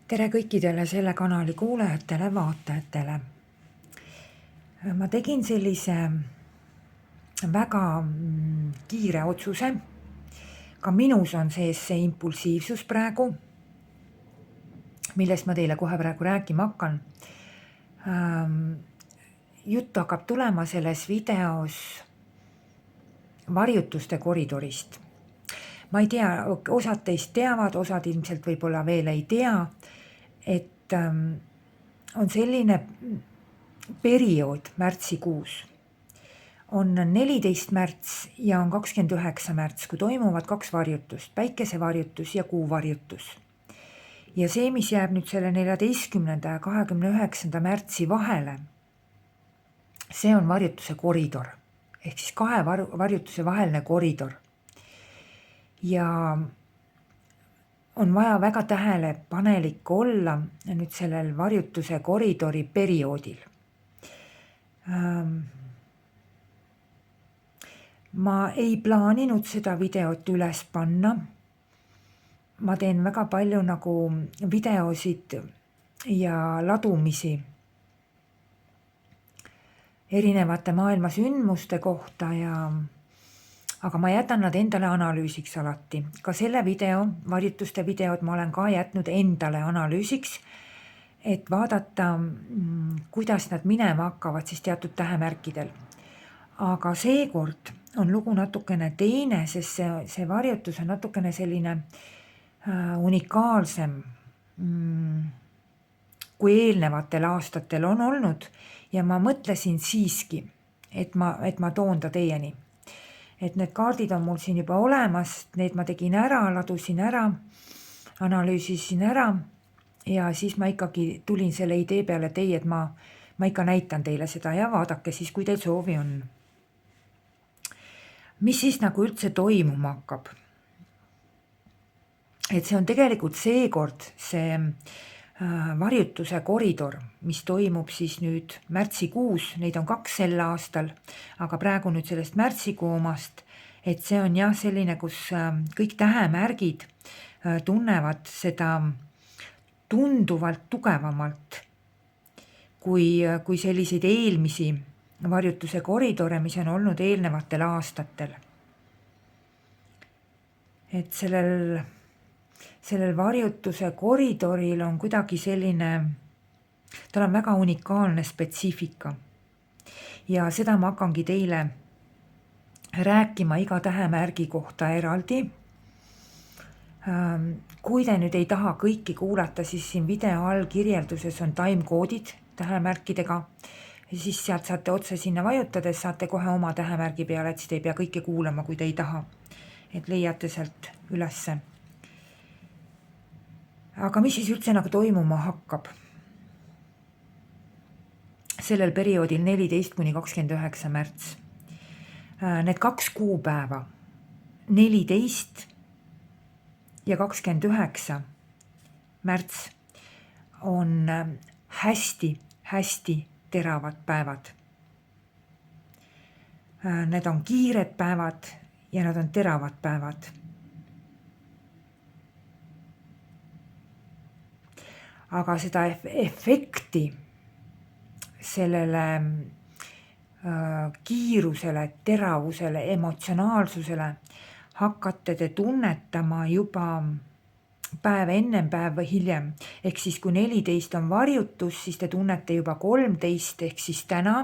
Tere kõikidele selle kanali kuulajatele, vaatajatele. Ma tegin sellise väga kiire otsuse. Ka minus on sees see impulsiivsus praegu, millest ma teile kohe praegu rääkima hakkan. Juttu hakkab tulema selles videos varjutuste koridorist. Ma ei tea, osad teist teavad, osad ilmselt võib-olla veel ei tea, et on selline periood märtsikuus. On 14 märts ja on 29 märts, kui toimuvad 2 varjutust, päikesevarjutus ja kuuvarjutus. Ja see, mis jääb nüüd selle 14. ja 29. märtsi vahele, see on varjutuse koridor, ehk siis 2 varjutuse vaheline koridor. Ja on vaja väga tähelepanelik olla nüüd sellel varjutuse koridori perioodil. Ma ei plaaninud seda videot üles panna. Ma teen väga palju nagu videosid ja ladumisi erinevate maailma sündmuste kohta aga ma jätan nad endale analüüsiks alati. Ka selle video, varjutuste videod ma olen ka jätnud endale analüüsiks, et vaadata, kuidas nad minema hakkavad siis teatud tähemärkidel. Aga seekord on lugu natukene teine, sest see varjutus on natukene selline unikaalsem, kui eelnevatel aastatel on olnud ja ma mõtlesin siiski, et ma toon ta teieni. Et need kaardid on mul siin juba olemas, need ma tegin ära, ladusin ära, analüüsisin ära ja siis ma ikkagi tulin selle idee peale et ma ikka näitan teile seda ja vaadake siis, kui teil soovi on. Mis siis nagu üldse toimuma hakkab? Et see on tegelikult seekord see varjutuse koridor, mis toimub siis nüüd märtsikuus, neid on 2 sel aastal, aga praegu nüüd sellest märtsikuu omast, et see on jah selline, kus kõik tähemärgid tunnevad seda tunduvalt tugevamalt kui selliseid eelmisi varjutuse koridore, mis on olnud eelnevatel aastatel. Et sellel varjutuse koridoril on kuidagi selline, tal on väga unikaalne spetsiifika. Ja seda ma hakkangi teile rääkima iga tähemärgi kohta eraldi. Kui te nüüd ei taha kõiki kuulata, siis siin video all kirjelduses on timekoodid tähemärkidega. Ja siis sealt saate otse sinna vajutades, saate kohe oma tähemärgi peale, et siis te ei pea kõike kuulama, kui te ei taha. Et leiate sealt ülesse. Aga mis siis üldse nagu toimuma hakkab? Sellel perioodil 14–29 märts. Need 2 kuupäeva, 14 ja 29 märts on hästi teravad päevad. Need on kiired päevad ja nad on teravad päevad. Aga seda efekti sellele kiirusele, teravusele, emotsionaalsusele hakkate te tunnetama juba päev ennem, päev või hiljem. Ehk siis kui 14 on varjutus, siis te tunnete juba 13 ehk siis täna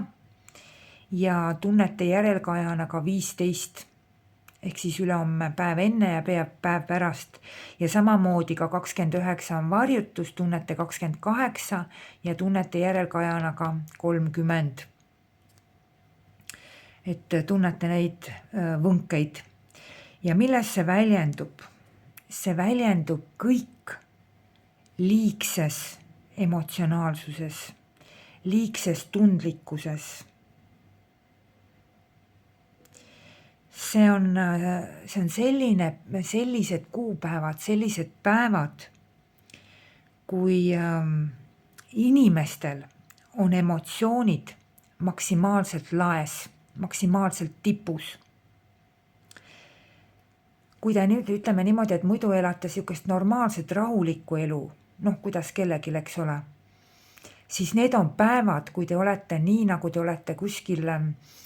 ja tunnete järelkajana ka 15 ehk siis ülehomme päev enne ja päev pärast. Ja samamoodi ka 29 on varjutus, tunnete 28 ja tunnete järelkajana ka 30. Et tunnete neid võnkeid. Ja milles see väljendub? See väljendub kõik liigses emotsionaalsuses, liigses tundlikkuses. See on sellised kuupäevad, sellised päevad, kui inimestel on emotsioonid maksimaalselt laes, maksimaalselt tipus. Kui te nüüd ütleme niimoodi, et muidu elate sihukest normaalset rahulikku elu, kuidas kellelgi, eks ole, siis need on päevad, kui te olete nii, nagu te olete kuskil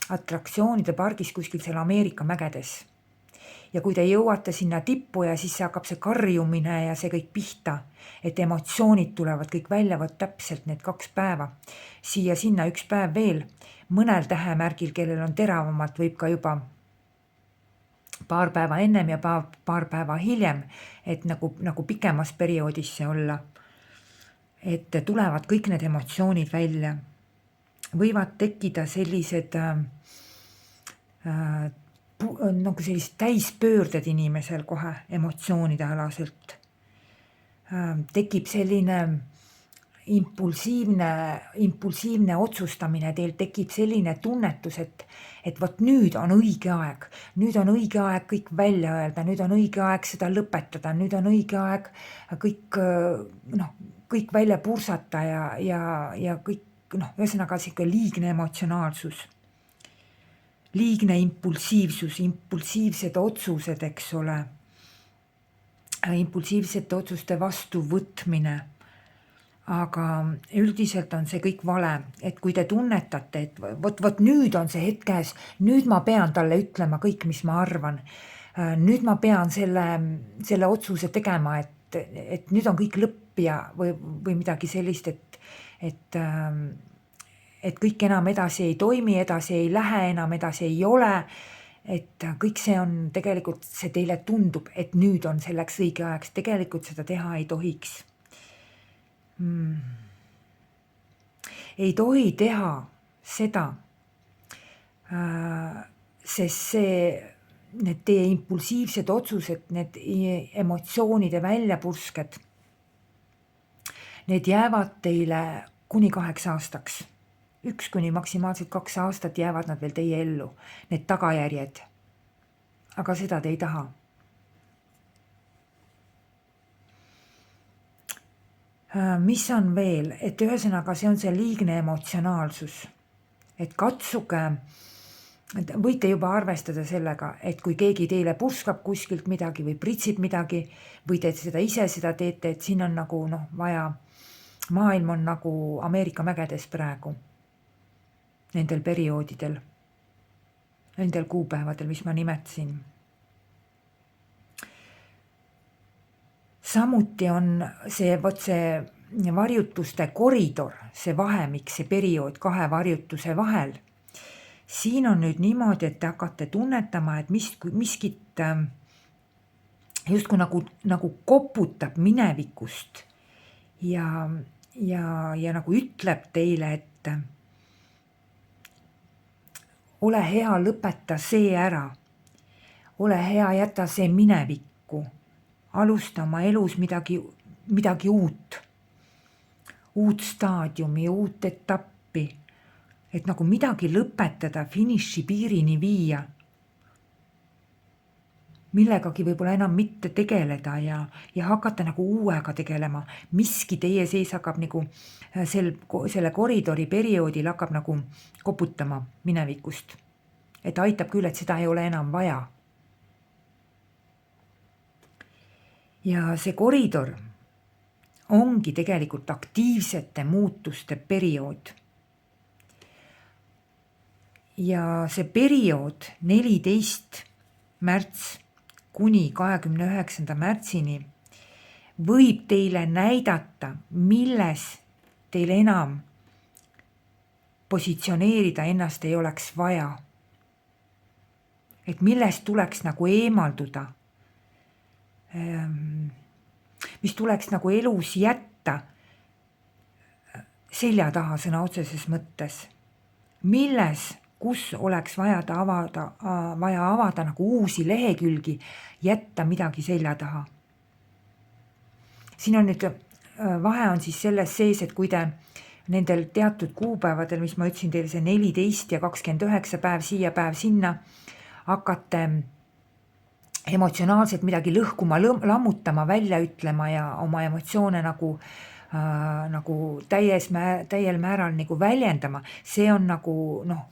atraktsioonide pargis kuskil seal Ameerika mägedes. Ja kui te jõuate sinna tippu ja siis hakkab see karjumine ja see kõik pihta, et emotsioonid tulevad kõik välja, võt täpselt need 2 päeva. Siia sinna 1 päev veel, mõnel tähemärgil, kellel on teravamalt, võib ka juba paar päeva ennem ja paar päeva hiljem, et nagu pikemas perioodis see olla. Et tulevad kõik need emotsioonid välja. Võivad tekkida sellised nagu sellised täispöörded inimesel kohe emotsioonide alaselt. Tekib selline impulsiivne otsustamine, teil tekib selline tunnetus, et vot nüüd on õige aeg kõik välja öelda, nüüd on õige aeg seda lõpetada, nüüd on õige aeg kõik välja pursata ja kõik, ühesõnaga sihuke liigne emotsionaalsus. Liigne impulsiivsus, impulsiivsed otsused, eks ole, impulsiivsete otsuste vastuvõtmine. Aga üldiselt on see kõik vale, et kui te tunnetate, et vot nüüd on see hetk käes, nüüd ma pean talle ütlema kõik, mis ma arvan. Nüüd ma pean selle otsuse tegema, et nüüd on kõik lõpp või midagi sellist, et kõik enam edasi ei toimi, edasi ei lähe, enam edasi ei ole, et kõik see on tegelikult, see teile tundub, et nüüd on selleks õige aeg, tegelikult seda teha ei tohiks. Ei tohi teha seda, sest need teie impulsiivsed otsused, need emotsioonide väljapursked, need jäävad teile kuni 8 aastaks. 1 kuni maksimaalselt 2 aastat jäävad nad veel teie ellu, need tagajärjed. Aga seda te ei taha. Mis on veel, et ühesõnaga see on see liigne emotsionaalsus, et katsuge, võite juba arvestada sellega, et kui keegi teile purskab kuskilt midagi või pritsib midagi või te seda ise seda teete, et siin on nagu vaja, maailm on nagu Ameerika mägedes praegu, nendel perioodidel, nendel kuupäevadel, mis ma nimetasin. Samuti on see varjutuste koridor, see vahemik, see periood 2 varjutuse vahel. Siin on nüüd niimoodi, et te hakkate tunnetama, et miskit justkui nagu koputab minevikust ja nagu ütleb teile, et ole hea, lõpeta see ära. Ole hea, jäta see minevikku. Alusta oma elus midagi uut. Uut staadiumi, uut etappi. Et nagu midagi lõpetada, finiši piirini viia. Millegagi võib-olla enam mitte tegeleda ja hakata nagu uuega tegelema. Miski teie sees hakkab nagu selle koridori perioodil hakkab nagu koputama minevikust. Et aitab küll, et seda ei ole enam vaja. Ja see koridor ongi tegelikult aktiivsete muutuste periood. Ja see periood 14. märts kuni 29. märtsini võib teile näidata, milles teil enam positsioneerida ennast ei oleks vaja. Et millest tuleks nagu eemalduda, mis tuleks nagu elus jätta selja taha sõna otseses mõttes. Kus oleks vaja avada nagu uusi lehekülgi, jätta midagi selja taha. Siin on nüüd, vahe on siis selles sees, et kui te nendel teatud kuupäevadel, mis ma ütlesin teile, see 14 ja 29 päev siia, päev sinna, hakkate emotsionaalselt midagi lõhkuma, lammutama, välja ütlema ja oma emotsioone nagu täiel määral nagu väljendama, see on nagu,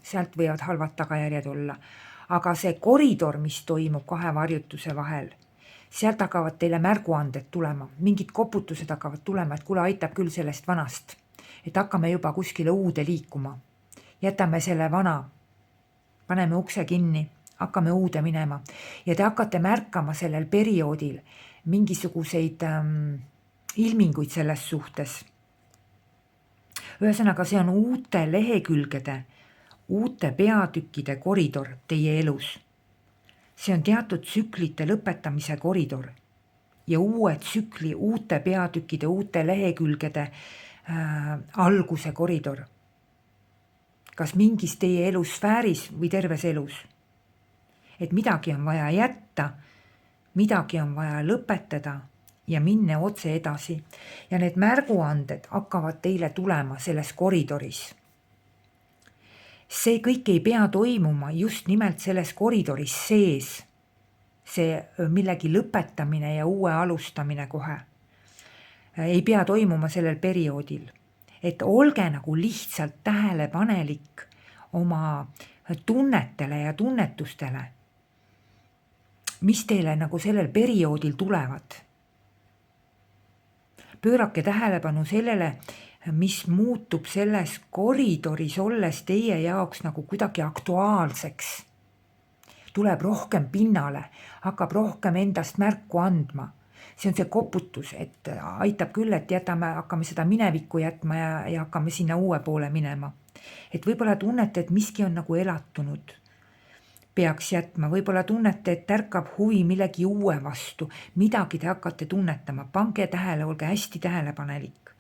sealt võivad halvad tagajärjed olla. Aga see koridor, mis toimub 2 varjutuse vahel, sealt hakkavad teile märguanded tulema, mingid koputused hakkavad tulema, et kuule, aitab küll sellest vanast, et hakkame juba kuskile uude liikuma. Jätame selle vana, paneme ukse kinni, hakkame uude minema ja te hakkate märkama sellel perioodil mingisuguseid ilminguid selles suhtes. Ühesõnaga, see on uute lehekülgede, uute peatükkide koridor teie elus. See on teatud tsüklite lõpetamise koridor ja uue tsükli, uute peatükkide, uute lehekülgede alguse koridor. Kas mingis teie elusfääris või terves elus. Et midagi on vaja jätta, midagi on vaja lõpetada ja minna otse edasi. Ja need märguanded hakkavad teile tulema selles koridoris. See kõik ei pea toimuma just nimelt selles koridoris sees. See millegi lõpetamine ja uue alustamine kohe. Ei pea toimuma sellel perioodil. Et olge nagu lihtsalt tähelepanelik oma tunnetele ja tunnetustele, mis teile nagu sellel perioodil tulevad. Pöörake tähelepanu sellele, mis muutub selles koridoris olles teie jaoks nagu kuidagi aktuaalseks. Tuleb rohkem pinnale, hakkab rohkem endast märku andma. See on see koputus, et aitab küll, et hakkame seda minevikku jätma ja hakkame sinna uue poole minema. Et võib-olla tunnete, et miski on nagu elatunud. Peaks jätma, võib-olla tunnete, et ärkab huvi millegi uue vastu, midagi te hakkate tunnetama, pange tähele, olge hästi tähelepanelik.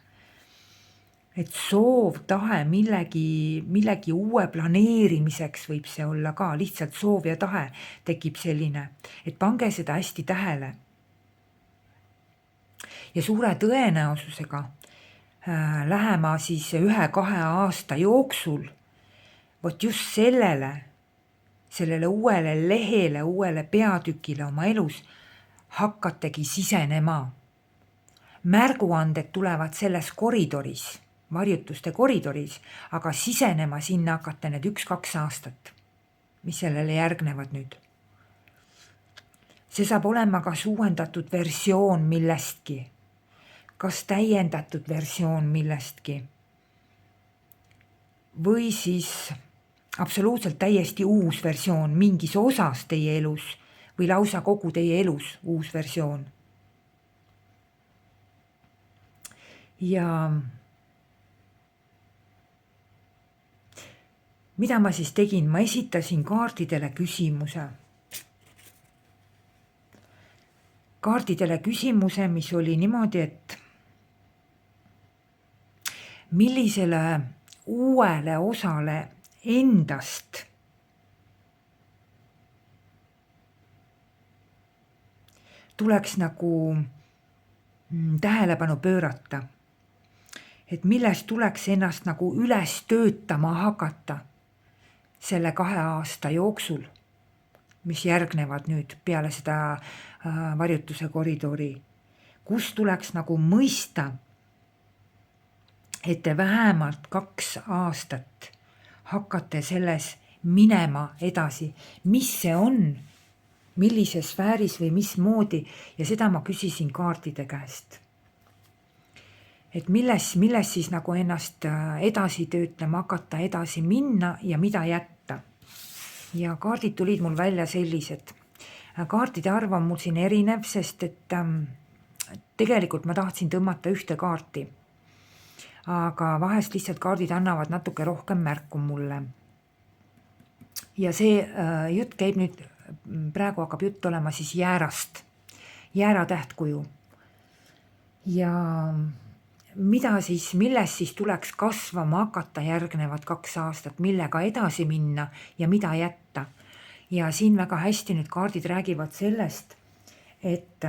Et soov, tahe millegi uue planeerimiseks võib see olla ka, lihtsalt soov ja tahe tekib selline, et pange seda hästi tähele. Ja suure tõenäosusega lähema siis 1-2 aasta jooksul, vot just sellele uuele lehele, uuele peatükile oma elus hakkategi sisenema. Märguanded tulevad selles koridoris, varjutuste koridoris, aga sisenema sinna hakkate need 1-2 aastat, mis sellele järgnevad nüüd. See saab olema kas uuendatud versioon millestki, kas täiendatud versioon millestki või siis absoluutselt täiesti uus versioon mingis osas teie elus või lausa kogu teie elus uus versioon. Ja mida ma siis tegin? Ma esitasin kaardidele küsimuse. Kaardidele küsimuse, mis oli niimoodi, et millisele uuele osale endast tuleks nagu tähelepanu pöörata. Et millest tuleks ennast nagu üles töötama hakata selle 2 aasta jooksul, mis järgnevad nüüd peale seda varjutuse koridori, kus tuleks nagu mõista, et te vähemalt 2 aastat hakkate selles minema edasi, mis see on, millises sfääris või mismoodi, ja seda ma küsisin kaartide käest. Et milles siis nagu ennast edasi töötlema hakata, edasi minna ja mida jätta. Ja kaardid tulid mul välja sellised. Kaartide arv on mul siin erinev, sest et tegelikult ma tahtsin tõmmata ühte kaarti. Aga vahest lihtsalt kaardid annavad natuke rohkem märku mulle. Ja see jutt käib nüüd, praegu hakkab jutt olema siis jäärast, jäära tähtkuju. Ja milles siis tuleks kasvama hakata järgnevad 2 aastat, millega edasi minna ja mida jätta. Ja siin väga hästi nüüd kaardid räägivad sellest, et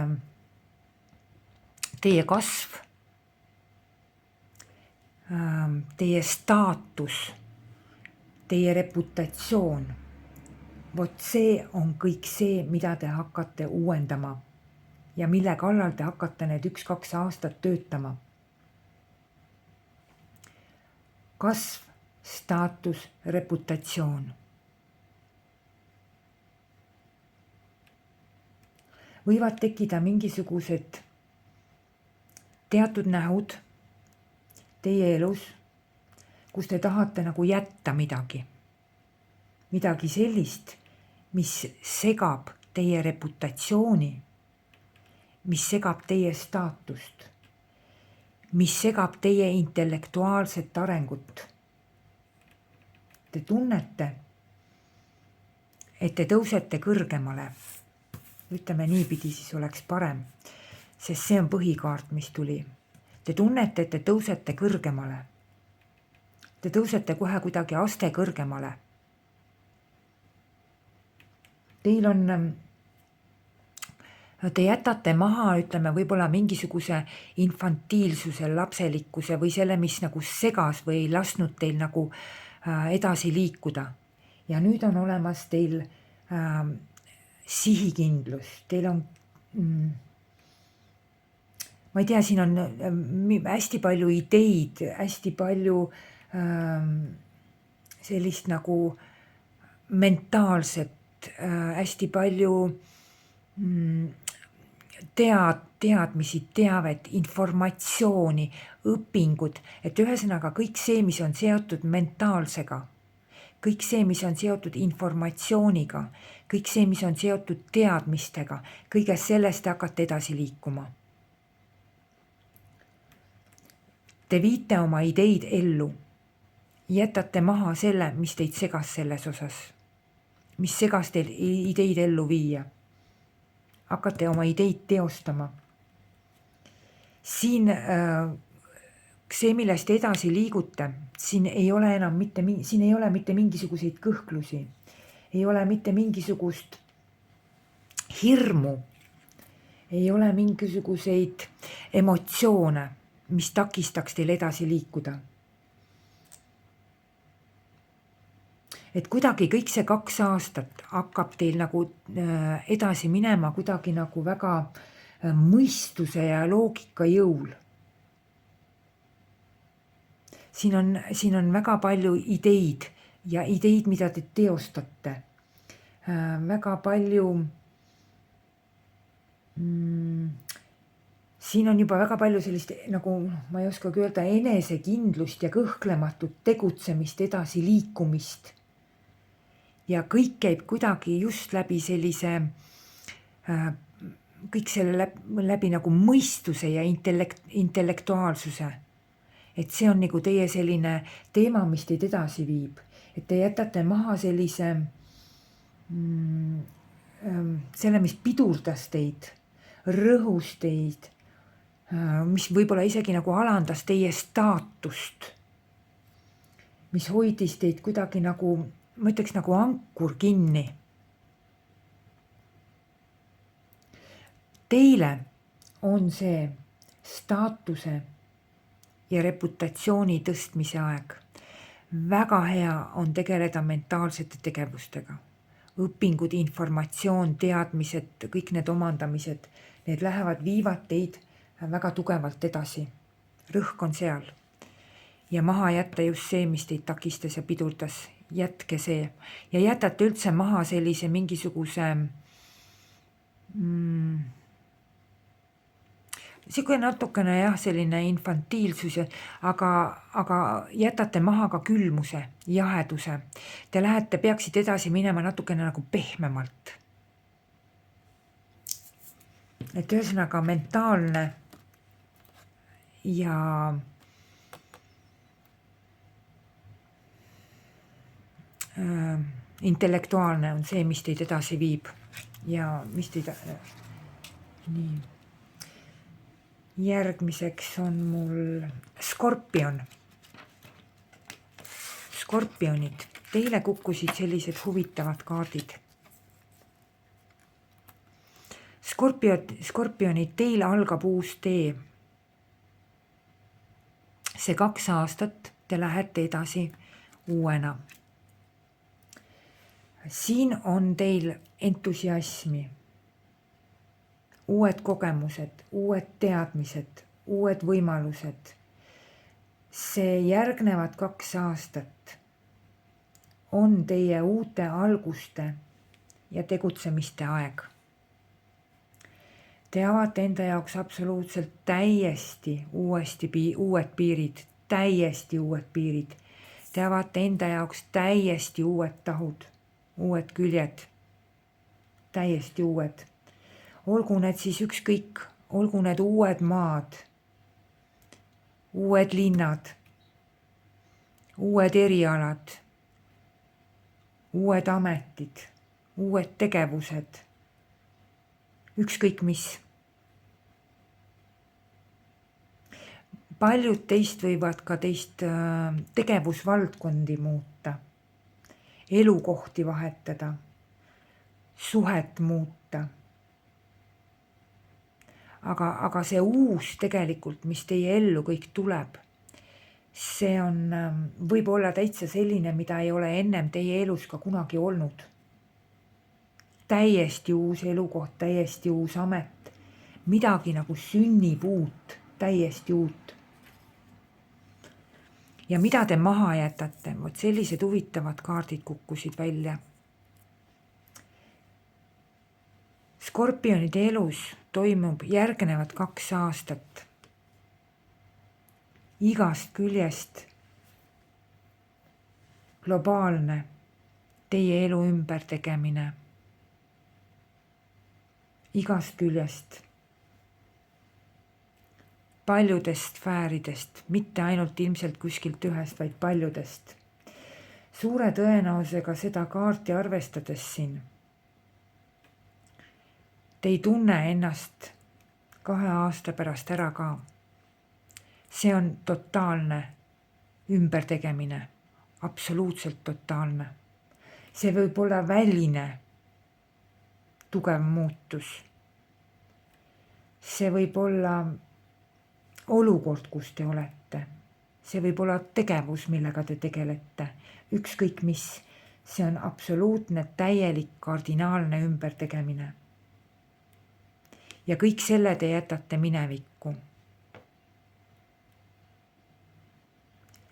teie kasv, teie staatus, teie reputatsioon, vot see on kõik see, mida te hakkate uuendama ja mille kallal te hakkate need 1-2 aastat töötama. Kasv, staatus, reputatsioon. võivad tekkida mingisugused teatud nähud teie elus, kus te tahate nagu jätta midagi sellist, mis segab teie reputatsiooni, mis segab teie staatust, mis segab teie intellektuaalset arengut. Te tunnete, et te tõusete kõrgemale. Ütleme niipidi, siis oleks parem, sest see on põhikaart, mis tuli. Te tunnete, et te tõusete kõrgemale. Te tõusete kohe kuidagi aste kõrgemale. Te jätate maha, ütleme, võib-olla mingisuguse infantiilsuse, lapselikkuse või selle, mis nagu segas või ei lasknud teil nagu edasi liikuda. Ja nüüd on olemas teil sihikindlus, teil on, ma ei tea, siin on hästi palju ideid, hästi palju sellist nagu mentaalset, hästi palju teadmisi, teavet, informatsiooni, õpingud, et ühesõnaga kõik see, mis on seotud mentaalsega, kõik see, mis on seotud informatsiooniga, kõik see, mis on seotud teadmistega, kõigest sellest te hakkate edasi liikuma. Te viite oma ideid ellu, jätate maha selle, mis teid segas selles osas, mis segas teil ideid ellu viia. Hakkate oma ideid teostama. Siin see, millest edasi liigute, siin ei ole enam mitte mingisuguseid kõhklusi, ei ole mitte mingisugust hirmu, ei ole mingisuguseid emotsioone, mis takistaks teil edasi liikuda. Et kuidagi kõik see 2 aastat hakkab teil nagu edasi minema kuidagi nagu väga mõistuse ja loogika jõul. Siin on väga palju ideid ja ideid, mida te teostate. Väga palju, siin on juba väga palju sellist, nagu ma ei oskagi öelda, enesekindlust ja kõhklematut tegutsemist, edasi liikumist. Ja kõik käib kuidagi just läbi sellise, kõik selle läbi nagu mõistuse ja intellektuaalsuse. Et see on nagu teie selline teema, mis teid edasi viib. Et te jätate maha sellise, selle, mis pidurdas teid, rõhus teid, mis võib-olla isegi nagu alandas teie staatust, mis hoidis teid kuidagi nagu, ma ütleks nagu ankur kinni. Teile on see staatuse ja reputatsiooni tõstmise aeg. Väga hea on tegeleda mentaalsete tegevustega. Õpingud, informatsioon, teadmised, kõik need omandamised, need viivad teid väga tugevalt edasi. Rõhk on seal. Ja maha jätta just see, mis teid takistas ja pidurdas. Jätke see ja jätate üldse maha sellise mingisuguse siuke natukene selline infantiilsus, aga jätate maha ka külmuse, jaheduse. Te peaksite edasi minema natukene nagu pehmemalt. Et ühesõnaga mentaalne ja intellektuaalne on see, mis teid edasi viib ja mis teid nii. Järgmiseks on mul Skorpion. Skorpionid, teile kukkusid sellised huvitavad kaardid. Skorpionid, teil algab uus tee. See 2 aastat te lähete edasi uuena. Siin on teil entusiasmi, uued kogemused, uued teadmised, uued võimalused. See järgnevad 2 aastat on teie uute alguste ja tegutsemiste aeg. Te avate enda jaoks absoluutselt täiesti uued piirid, täiesti uued piirid. Te avate enda jaoks täiesti uued tahud, uued küljed, täiesti uued. Olgu need siis ükskõik, olgu need uued maad, uued linnad, uued erialad, uued ametid, uued tegevused, ükskõik mis. Paljud teist võivad ka teist tegevusvaldkondi muuta, elukohti vahetada, suhet muuta. Aga see uus tegelikult, mis teie ellu kõik tuleb, see võib olla täitsa selline, mida ei ole ennem teie elus ka kunagi olnud. Täiesti uus elukoht, täiesti uus amet, midagi nagu sünnib uut, täiesti uut. Ja mida te maha jätate? Vot sellised huvitavad kaardid kukkusid välja. Skorpionide elus toimub järgnevad 2 aastat. Igast küljest globaalne teie elu ümbertegemine. Igast küljest. Paljudest sfääridest, mitte ainult ilmselt kuskilt ühest, vaid paljudest. Suure tõenäosusega seda kaarti arvestades siin. Te ei tunne ennast 2 aasta pärast ära ka. See on totaalne ümbertegemine, absoluutselt totaalne. See võib olla väline tugev muutus. See võib olla olukord, kus te olete. See võib olla tegevus, millega te tegelete. Ükskõik mis. See on absoluutne, täielik, kardinaalne ümbertegemine. Ja kõik selle te jätate minevikku.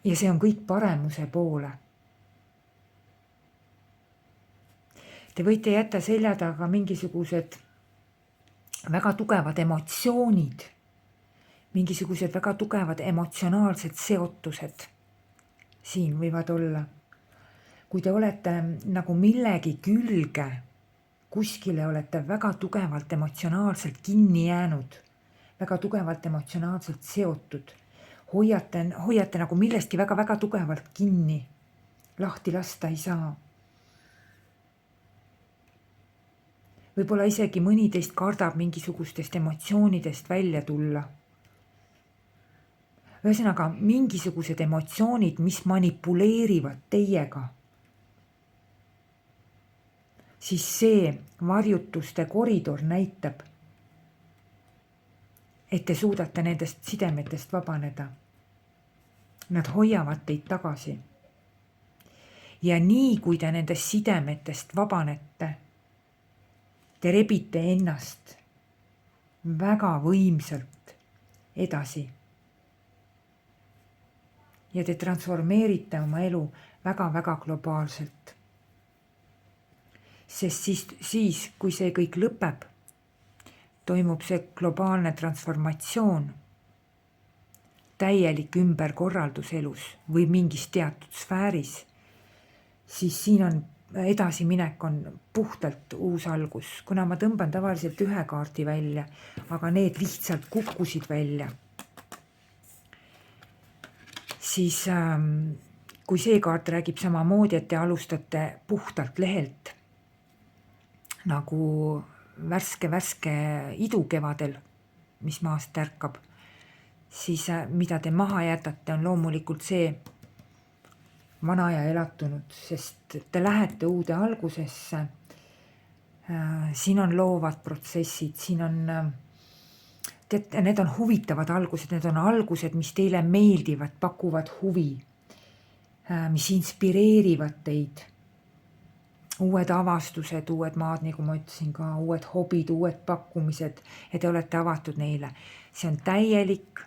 Ja see on kõik paremuse poole. Te võite jätta selja taga mingisugused väga tugevad emotsioonid, mingisugused väga tugevad emotsionaalsed seotused siin võivad olla. Kui te olete nagu millegi külge, kuskile olete väga tugevalt emotsionaalselt kinni jäänud, väga tugevalt emotsionaalselt seotud, hoiate nagu millestki väga tugevalt kinni, lahti lasta ei saa. Võib-olla isegi mõni teist kardab mingisugustest emotsioonidest välja tulla. Ühesõnaga, mingisugused emotsioonid, mis manipuleerivad teiega, siis see varjutuste koridor näitab, et te suudate nendest sidemetest vabaneda. Nad hoiavad teid tagasi. Ja nii, kui te nendest sidemetest vabanete, te rebite ennast väga võimsalt edasi. Ja te transformeerite oma elu väga globaalselt. Sest siis, kui see kõik lõpeb, toimub see globaalne transformatsioon, täielik ümberkorraldus elus või mingis teatud sfääris, siis siin on edasiminek on puhtalt uus algus. Kuna ma tõmban tavaliselt 1 kaardi välja, aga need lihtsalt kukkusid välja, siis kui see kaart räägib samamoodi, et te alustate puhtalt lehelt, nagu värske idu kevadel, mis maast ärkab, siis mida te maha jätate, on loomulikult see vana ja elatunud, sest te lähete uude algusesse. Siin on loovad protsessid, siin on need on huvitavad algused, need on algused, mis teile meeldivad, pakuvad huvi, mis inspireerivad teid. Uued avastused, uued maad, nagu ma ütlesin ka, uued hobid, uued pakkumised ja te olete avatud neile. See on täielik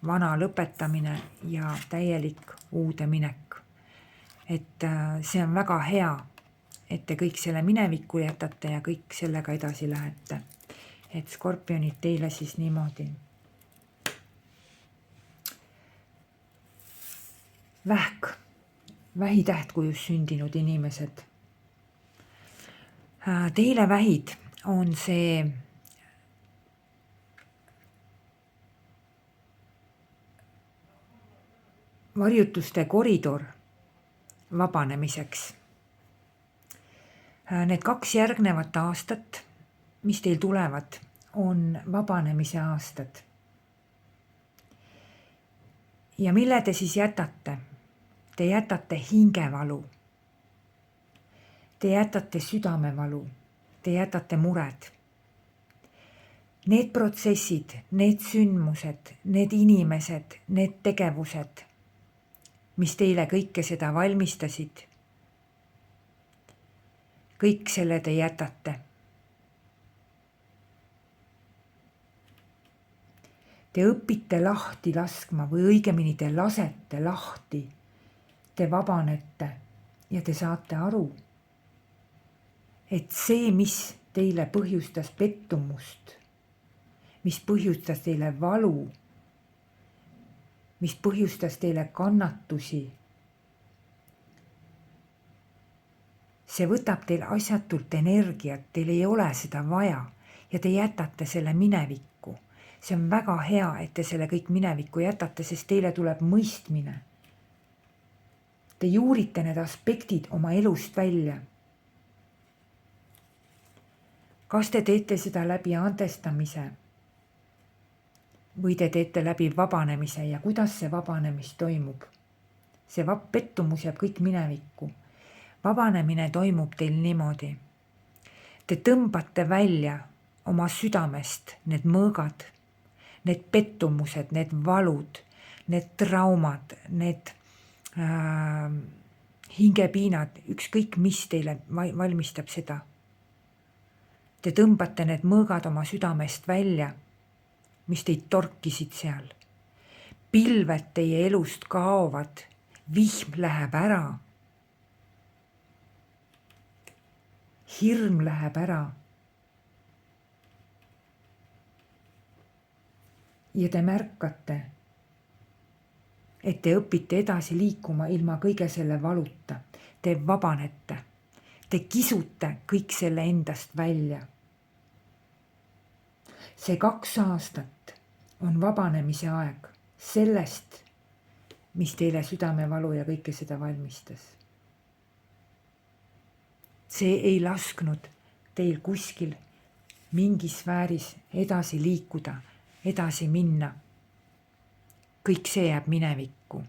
vana lõpetamine ja täielik uude minek. Et see on väga hea, et te kõik selle minevikku jätate ja kõik sellega edasi lähete. et skorpionid teile siis niimoodi. Vähk, vähitähtkujus sündinud inimesed. Teile vähid on see varjutuste koridor vabanemiseks. Need 2 järgnevat aastat, mis teil tulevad, on vabanemise aastad. Ja mille te siis jätate? Te jätate hingevalu. Te jätate südamevalu. Te jätate mured. Need protsessid, need sündmused, need inimesed, need tegevused, mis teile kõike seda valmistasid, kõik selle te jätate. Te õpite lahti laskma või õigemini te lasete lahti. Te vabanete ja te saate aru, et see, mis teile põhjustas pettumust, mis põhjustas teile valu, mis põhjustas teile kannatusi, see võtab teil asjatult energiat, teil ei ole seda vaja ja te jätate selle minevikku. See on väga hea, et te selle kõik minevikku jätate, sest teile tuleb mõistmine. Te juurite need aspektid oma elust välja. Kas te teete seda läbi andestamise või te teete läbi vabanemise ja kuidas see vabanemis toimub? See pettumus jääb kõik minevikku. Vabanemine toimub teil niimoodi. Te tõmbate välja oma südamest need mõõgad, need pettumused, need valud, need traumad, need hingepiinad, ükskõik mis teile valmistab seda. Te tõmbate need mõõgad oma südamest välja, mis teid torkisid seal. Pilved teie elust kaovad, vihm läheb ära. Hirm läheb ära. Ja te märkate, et te õpite edasi liikuma ilma kõige selle valuta. Te vabanete. Te kisute kõik selle endast välja. See 2 aastat on vabanemise aeg sellest, mis teile südamevalu ja kõike seda valmistas. See ei lasknud teil kuskil mingis sfääris edasi liikuda, edasi minna. Kõik see jääb minevikku.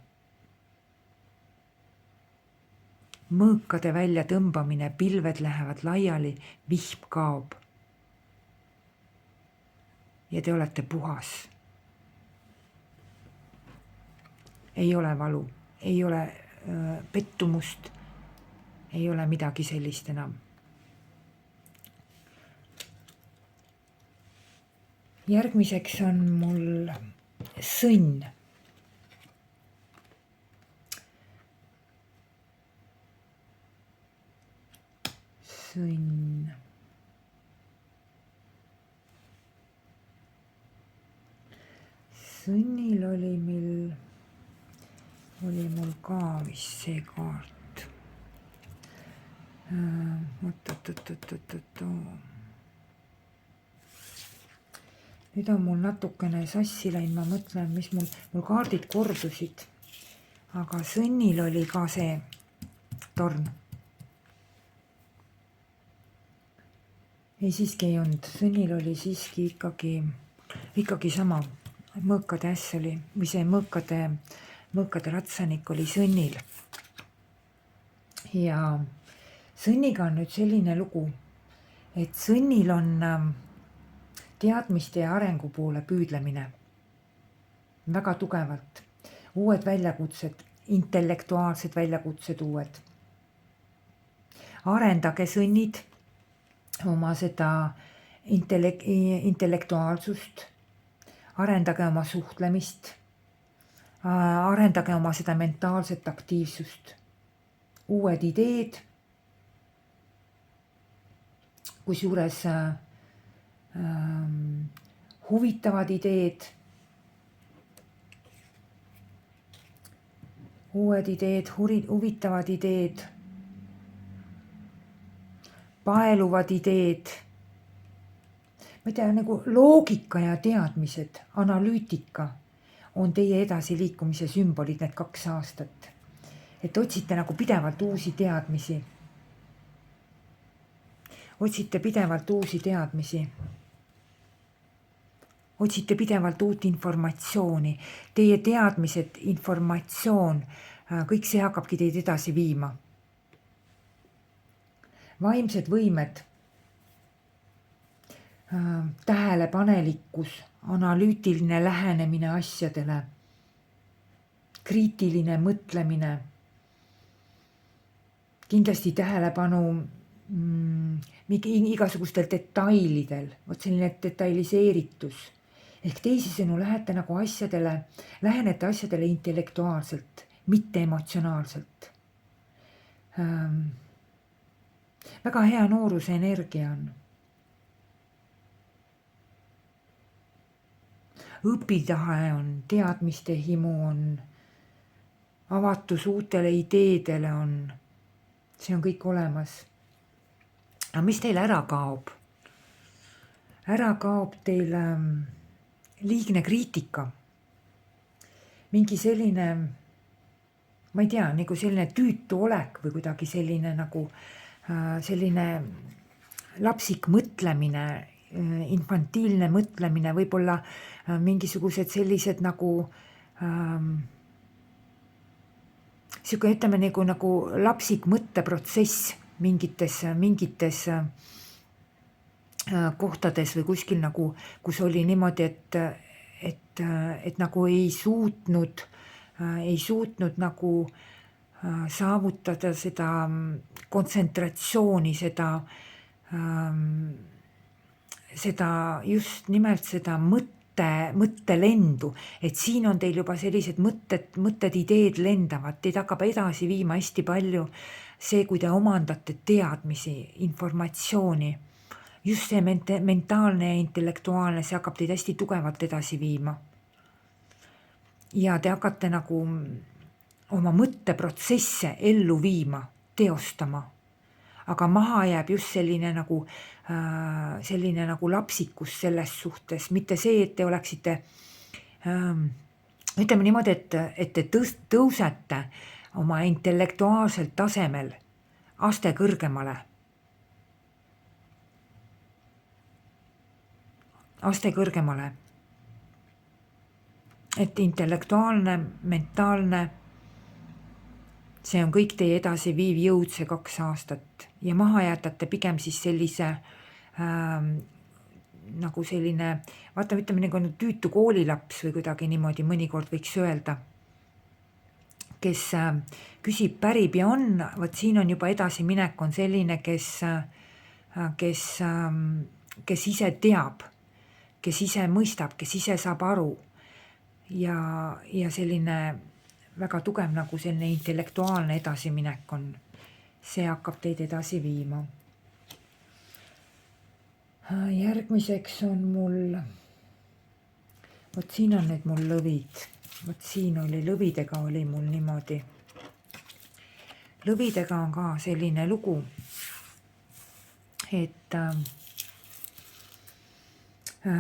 Mõõkade välja tõmbamine, pilved lähevad laiali, vihm kaob. Ja te olete puhas. Ei ole valu, ei ole pettumust, ei ole midagi sellist enam. Järgmiseks on mul sõnn. Sõnn. Sõnnil oli mul ka vist see kaart. Nüüd on mul natukene sassi läinud, ma mõtlen, mis mul kaardid kordusid, aga sõnnil oli ka see torn. Ei, siiski ei olnud, sõnnil oli siiski ikkagi sama, mõõkade äss oli, või see mõõkade ratsanik oli sõnnil. Ja sõnniga on nüüd selline lugu, et sõnnil on teadmiste ja arengu poole püüdlemine väga tugevalt. Uued väljakutsed, intellektuaalsed väljakutsed uued. Arendage sõnnid oma seda intellektuaalsust, arendage oma suhtlemist, arendage oma seda mentaalset aktiivsust, uued ideed, kusjuures huvitavad ideed, uued ideed, huvitavad ideed, paeluvad ideed, ma ei tea, nagu loogika ja teadmised, analüütika on teie edasiliikumise sümbolid need 2 aastat. Et otsite nagu pidevalt uusi teadmisi. Otsite pidevalt uusi teadmisi. Otsite pidevalt uut informatsiooni. Teie teadmised, informatsioon, kõik see hakkabki teid edasi viima. Vaimsed võimed, tähelepanelikkus, analüütiline lähenemine asjadele, kriitiline mõtlemine, kindlasti tähelepanu igasugustel detailidel, selline detailiseeritus. Ehk teisisõnu lähenete asjadele intellektuaalselt, mitte emotsionaalselt. Väga hea nooruse energia on. Õpitahe on, teadmiste himu on, avatus uutele ideedele on, see on kõik olemas. Aga mis teil ära kaob? Ära kaob teil liigne kriitika. Mingi selline, ma ei tea, nagu selline tüütu olek või kuidagi selline nagu selline lapsik mõtlemine, infantiilne mõtlemine, võib-olla mingisugused sellised nagu siuke, ütleme nagu lapsik mõtteprotsess mingites kohtades või kuskil nagu, kus oli niimoodi, et nagu ei suutnud nagu saavutada seda kontsentratsiooni, seda just nimelt seda mõttelendu, et siin on teil juba sellised mõtted, ideed lendavad, teid hakkab edasi viima hästi palju see, kui te omandate teadmisi, informatsiooni, just see mentaalne ja intellektuaalne, see hakkab teid hästi tugevalt edasi viima. Ja te hakkate nagu oma mõtteprotsesse ellu viima, teostama, aga maha jääb just selline nagu lapsikus selles suhtes, mitte see, et te oleksite, ütleme niimoodi, et te tõusete oma intellektuaalsel tasemel aste kõrgemale. Et intellektuaalne, mentaalne, see on kõik teie edasi viiv jõud see 2 aastat ja maha jätate pigem siis sellise nagu selline, ütleme nagu tüütu koolilaps või kuidagi niimoodi mõnikord võiks öelda, kes küsib, pärib ja on, vot siin on juba edasiminek, on selline, kes ise teab, kes ise mõistab, kes ise saab aru ja selline väga tugev nagu selline intellektuaalne edasiminek on. See hakkab teid edasi viima. Järgmiseks on mul, vot siin on need mul lõvid. Vot siin oli lõvidega oli mul niimoodi. Lõvidega on ka selline lugu, et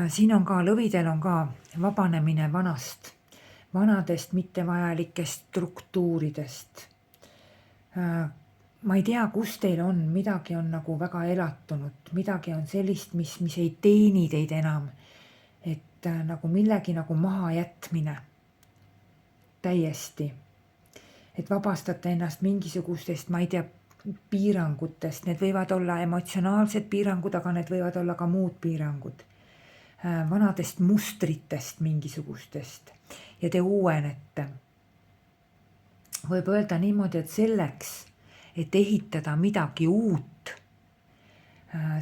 siin on ka, lõvidel on ka vabanemine vanadest mittevajalikest struktuuridest. Ma ei tea, kus teil on, midagi on nagu väga elatunud, midagi on sellist, mis ei teeni teid enam, et nagu millegi nagu maha jätmine täiesti, et vabastate ennast mingisugustest, ma ei tea, piirangutest, need võivad olla emotsionaalsed piirangud, aga need võivad olla ka muud piirangud, vanadest mustritest mingisugustest ja te uuenete. Võib öelda niimoodi, et selleks, et ehitada midagi uut,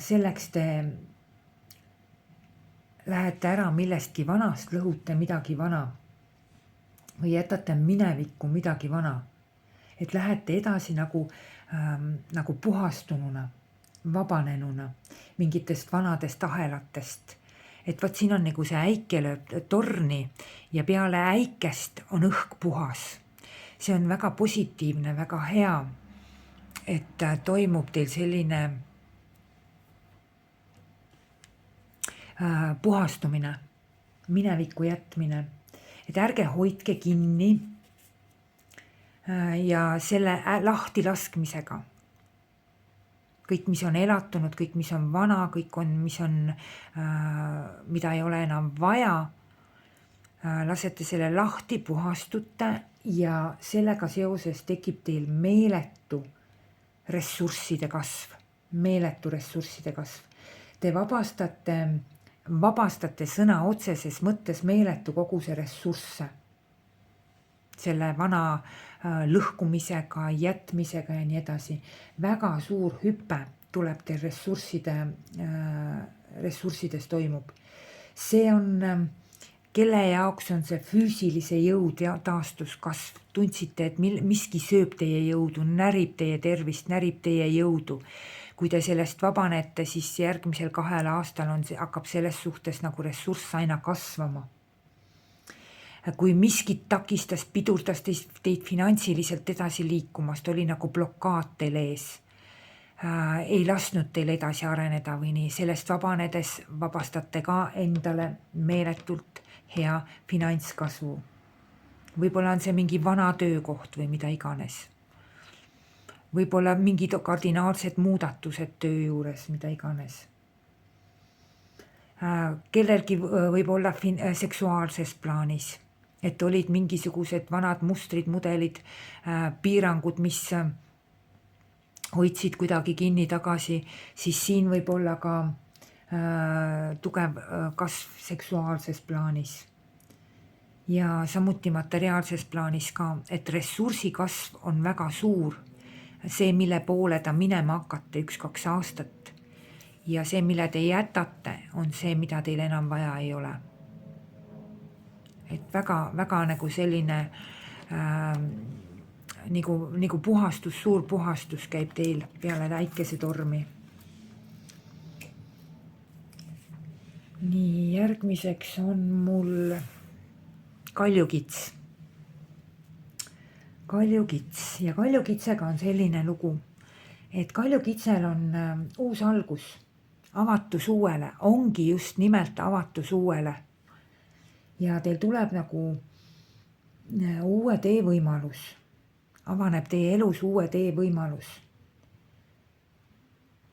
selleks te lähete ära millestki vanast, lõhute midagi vana või jätate minevikku midagi vana, et lähete edasi nagu puhastununa, vabanenuna mingitest vanadest ahelatest. Et vot siin on nagu see äike lööb torni ja peale äikest on õhk puhas. See on väga positiivne, väga hea, et toimub teil selline puhastumine, mineviku jätmine, et ärge hoidke kinni ja selle lahti laskmisega. Kõik, mis on elatunud, kõik, mis on vana, kõik on, mida ei ole enam vaja, lasete selle lahti, puhastute ja sellega seoses tekib teil meeletu ressursside kasv, Te vabastate sõna otseses mõttes meeletu koguse ressursse selle vana lõhkumisega, jätmisega ja nii edasi. Väga suur hüpe tuleb teil ressurssides toimub. See on, kelle jaoks on see füüsilise jõud ja taastuskasv. Tundsite, et miski sööb teie jõudu, närib teie tervist, närib teie jõudu. Kui te sellest vabanete, siis järgmisel 2 aastal hakkab selles suhtes nagu ressurss aina kasvama. Kui miskit takistas, pidurdas teid finantsiliselt edasi liikumast, oli nagu blokaad teil ees, ei lasknud teil edasi areneda või nii, sellest vabanedes vabastate ka endale meeletult hea finantskasvu. Võib-olla on see mingi vana töökoht või mida iganes. Võib-olla mingid kardinaalsed muudatused töö juures, mida iganes. Kellelgi võib olla seksuaalses plaanis, et olid mingisugused vanad mustrid, mudelid, piirangud, mis hoidsid kuidagi kinni tagasi, siis siin võib olla ka tugev kasv seksuaalses plaanis. Ja samuti materiaalses plaanis ka, et ressursi kasv on väga suur. See, mille poole ta minema hakkate 1-2 aastat. Ja see, mille te jätate, on see, mida teil enam vaja ei ole. Et väga nagu selline nagu puhastus, suur puhastus käib teil peale äikese tormi. Nii, järgmiseks on mul kaljukits. Ja kaljukitsega on selline lugu, et kaljukitsel on uus algus, avatus uuele, ongi just nimelt avatus uuele. Ja teil tuleb nagu uue tee võimalus, avaneb teie elus uue tee võimalus.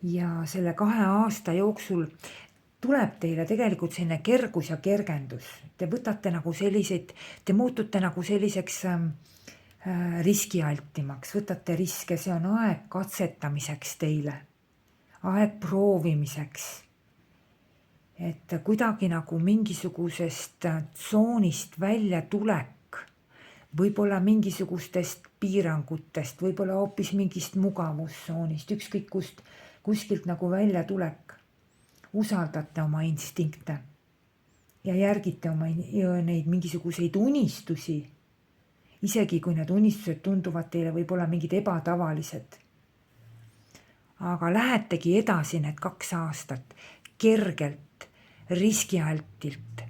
Ja selle 2 aasta jooksul tuleb teile tegelikult selline kergus ja kergendus. Te võtate nagu selliseid, te muutute nagu selliseks riskialtimaks, võtate riske, see on aeg katsetamiseks teile, aeg proovimiseks. Et kuidagi nagu mingisugusest tsoonist välja tulek, võib-olla mingisugustest piirangutest, võib-olla hoopis mingist mugavustsoonist, ükskõik kuskilt nagu välja tulek. Usaldate oma instinkte ja järgite oma neid mingisuguseid unistusi, isegi kui need unistused tunduvad teile võib-olla mingid ebatavalised. Aga lähetegi edasi need 2 aastat kergelt, riskialtilt,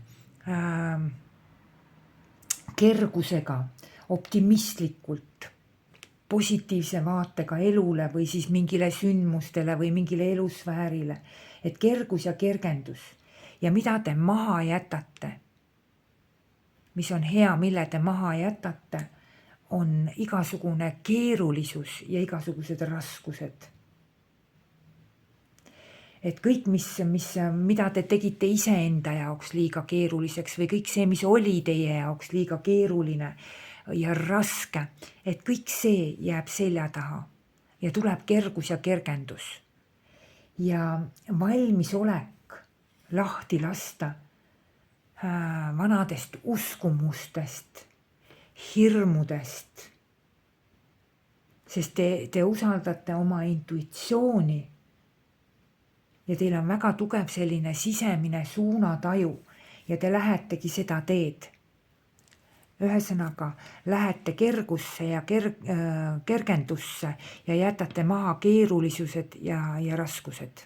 kergusega, optimistlikult, positiivse vaatega elule või siis mingile sündmustele või mingile elusfäärile. Et kergus ja kergendus ja mida te maha jätate, mis on hea, mille te maha jätate, on igasugune keerulisus ja igasugused raskused. Et kõik, mida te tegite iseenda jaoks liiga keeruliseks või kõik see, mis oli teie jaoks liiga keeruline ja raske, et kõik see jääb selja taha ja tuleb kergus ja kergendus. Ja valmisolek lahti lasta vanadest uskumustest, hirmudest, sest te usaldate oma intuitsiooni ja teil on väga tugev selline sisemine suunataju ja te lähetegi seda teed. Ühesõnaga, lähete kergusse ja kergendusse ja jätate maha keerulisused ja raskused.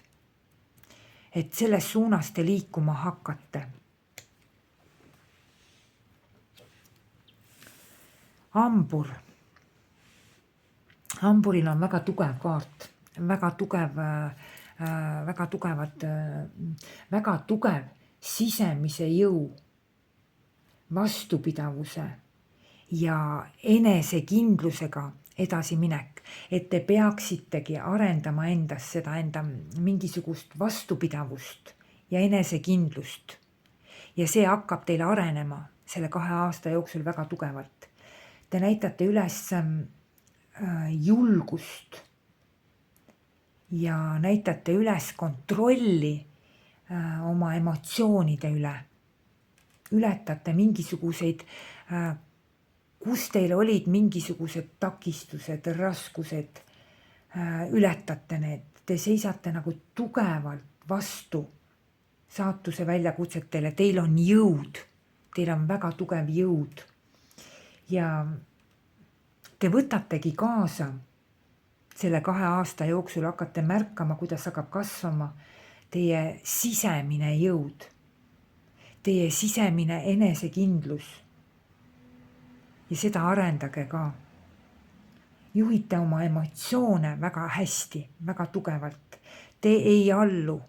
Et selles suunas te liikuma hakkate. Hambur. Hamburil on väga tugev kaart, väga tugev sisemise jõu, vastupidavuse ja enesekindlusega edasiminek, et te peaksitegi arendama endas seda enda mingisugust vastupidavust ja enesekindlust. Ja see hakkab teil arenema selle 2 aasta jooksul väga tugevalt. Te näitate üles julgust ja näitate üles kontrolli oma emotsioonide üle. Ületate mingisuguseid, kus teil olid mingisugused takistused, raskused, ületate need. Te seisate nagu tugevalt vastu saatuse väljakutsetele. Teil on jõud, teil on väga tugev jõud. Ja te võtategi kaasa selle 2 aasta jooksul, hakkate märkama, kuidas hakkab kasvama teie sisemine jõud, teie sisemine enesekindlus. Ja seda arendage ka. Juhite oma emotsioone väga hästi, väga tugevalt. Te ei allu,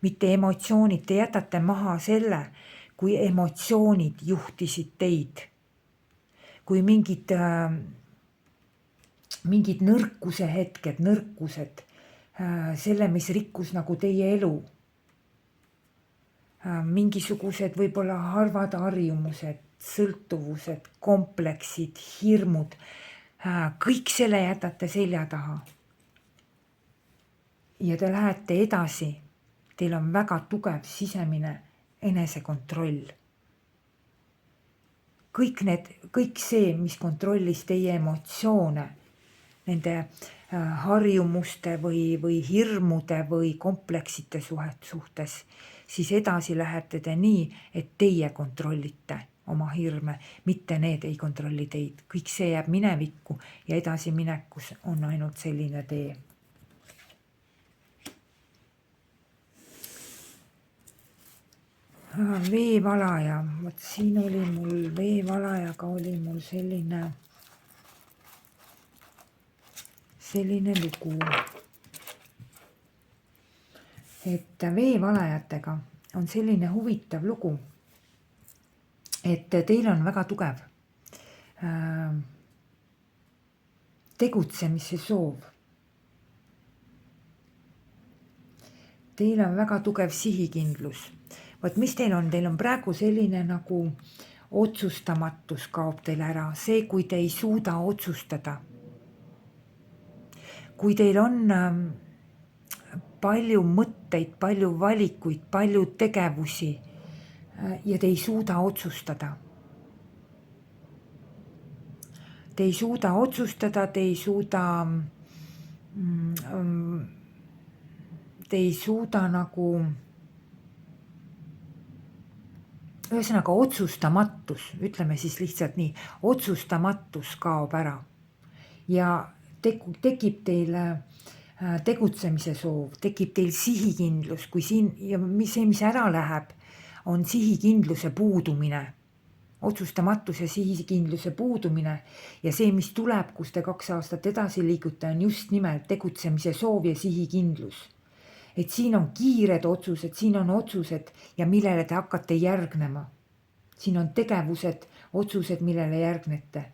mitte emotsioonid, te jätate maha selle, kui emotsioonid juhtisid teid. Kui mingid nõrkuse hetked, nõrkused, selle, mis rikkus nagu teie elu. Mingisugused võib-olla harvad harjumused, sõltuvused, kompleksid, hirmud, kõik selle jätate selja taha. Ja te lähete edasi, teil on väga tugev sisemine enesekontroll. Kõik see, mis kontrollis teie emotsioone, nende harjumuste või hirmude või kompleksite suhtes, siis edasi lähete te nii, et teie kontrollite oma hirme, mitte need ei kontrolli teid. Kõik see jääb minevikku ja edasiminekus on ainult selline tee. Veevalaja, vot siin oli mul veevalajaga oli mul selline lugu, et veevalajatega on selline huvitav lugu, et teil on väga tugev tegutsemise soov. Teil on väga tugev sihikindlus. Vot mis teil on praegu selline nagu otsustamatus kaob teil ära, see, kui te ei suuda otsustada. Kui teil on palju mõtteid, palju valikuid, palju tegevusi ja te ei suuda otsustada. Te ei suuda otsustada, te ei suuda nagu ühesõnaga otsustamatus, ütleme siis lihtsalt nii, otsustamatus kaob ära ja tekib teil tegutsemise soov, tekib teil sihikindlus, kui siin ja see, mis ära läheb, on sihikindluse puudumine, otsustamatus ja sihikindluse puudumine ja see, mis tuleb, kus te 2 aastat edasi liigute, on just nimelt tegutsemise soov ja sihikindlus. Et siin on kiired otsused, siin on otsused ja millele te hakkate järgnema. Siin on tegevused, otsused, millele järgnete.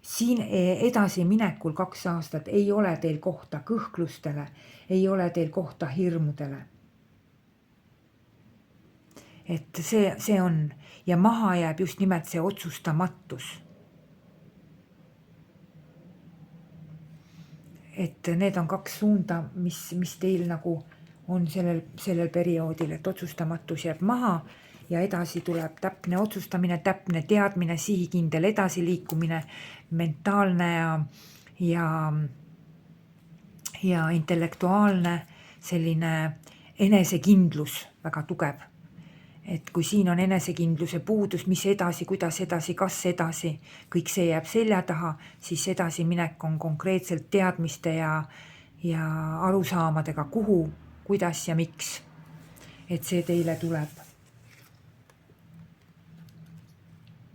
Siin edasi minekul 2 aastat ei ole teil kohta kõhklustele, ei ole teil kohta hirmudele. Et see on ja maha jääb just nimelt see otsustamatus. Et need on 2 suunda, mis teil nagu on sellel perioodil, et otsustamatus jääb maha ja edasi tuleb täpne otsustamine, täpne teadmine, sihikindel edasiliikumine, mentaalne ja intellektuaalne selline enesekindlus väga tugev. et kui siin on enesekindluse puudus, mis edasi, kuidas edasi, kas edasi, kõik see jääb selja taha, siis edasiminek on konkreetselt teadmiste ja arusaamadega, kuhu, kuidas ja miks. Et see teile tuleb.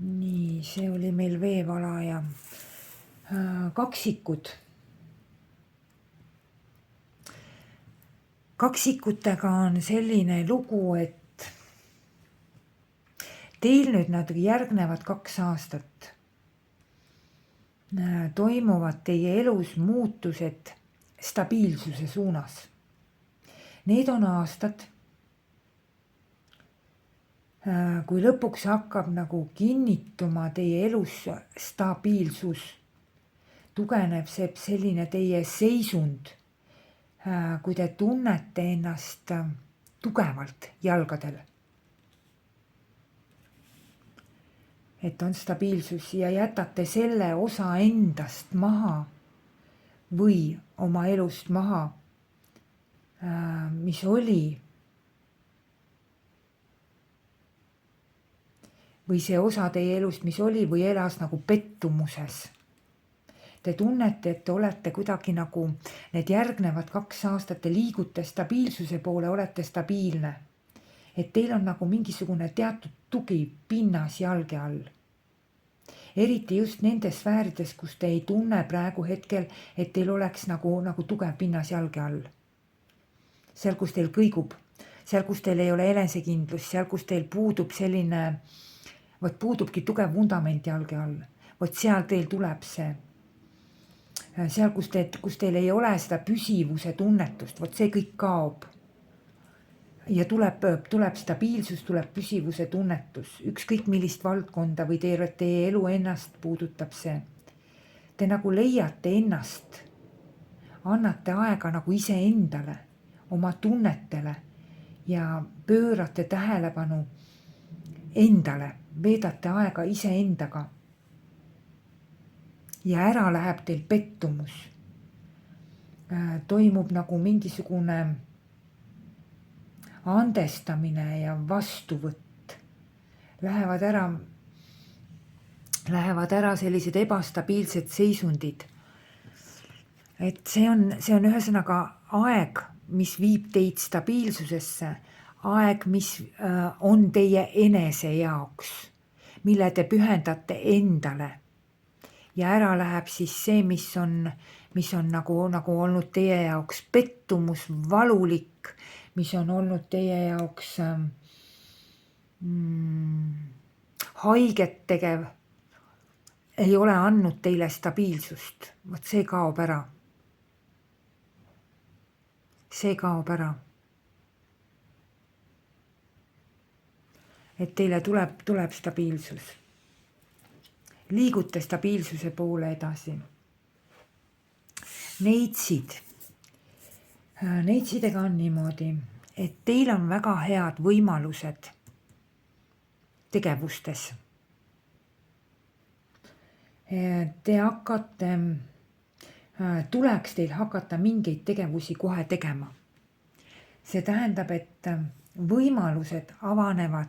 Nii, see oli meil veevala ja kaksikud. Kaksikutega on selline lugu, et teil nüüd natuke järgnevad 2 aastat toimuvad teie elus muutused stabiilsuse suunas. Need on aastad, kui lõpuks hakkab nagu kinnituma teie elus stabiilsus, tugevneb see selline teie seisund, kui te tunnete ennast tugevalt jalgadel. Et on stabiilsus ja jätate selle osa endast maha või oma elust maha, mis oli. Või see osa teie elust, mis oli või elas nagu pettumuses. Te tunnete, et te olete kuidagi nagu need järgnevad 2 aastat, te liigute stabiilsuse poole, olete stabiilne. Et teil on nagu mingisugune teatud tugi pinnas jalge all. Eriti just nendes sfäärides, kus te ei tunne praegu hetkel, et teil oleks nagu tugev pinnas jalge all. Seal, kus teil kõigub, seal, kus teil ei ole enesekindlus, seal, kus teil puudub selline, puudubki tugev vundament jalge all. Seal teil tuleb see. Seal, kus teil ei ole seda püsivuse tunnetust, see kõik kaob. Ja tuleb stabiilsus, tuleb püsivuse tunnetus, ükskõik millist valdkonda või teie elu ennast puudutab see. Te nagu leiate ennast, annate aega nagu iseendale, oma tunnetele ja pöörate tähelepanu endale, veedate aega iseendaga. Ja ära läheb teil pettumus. Toimub nagu mingisugune andestamine ja vastuvõtt. Lähevad ära sellised ebastabiilsed seisundid. Et see on ühesõnaga aeg, mis viib teid stabiilsusesse, aeg, mis on teie enese jaoks, mille te pühendate endale. Ja ära läheb siis see, mis on nagu olnud teie jaoks pettumus, valulik, mis on olnud teie jaoks haiget tegev, ei ole andnud teile stabiilsust. See kaob ära. See kaob ära. Et teile tuleb stabiilsus. Liigute stabiilsuse poole edasi. Neitsidega on niimoodi, et teil on väga head võimalused tegevustes. Tuleks teil hakata mingeid tegevusi kohe tegema. See tähendab, et võimalused avanevad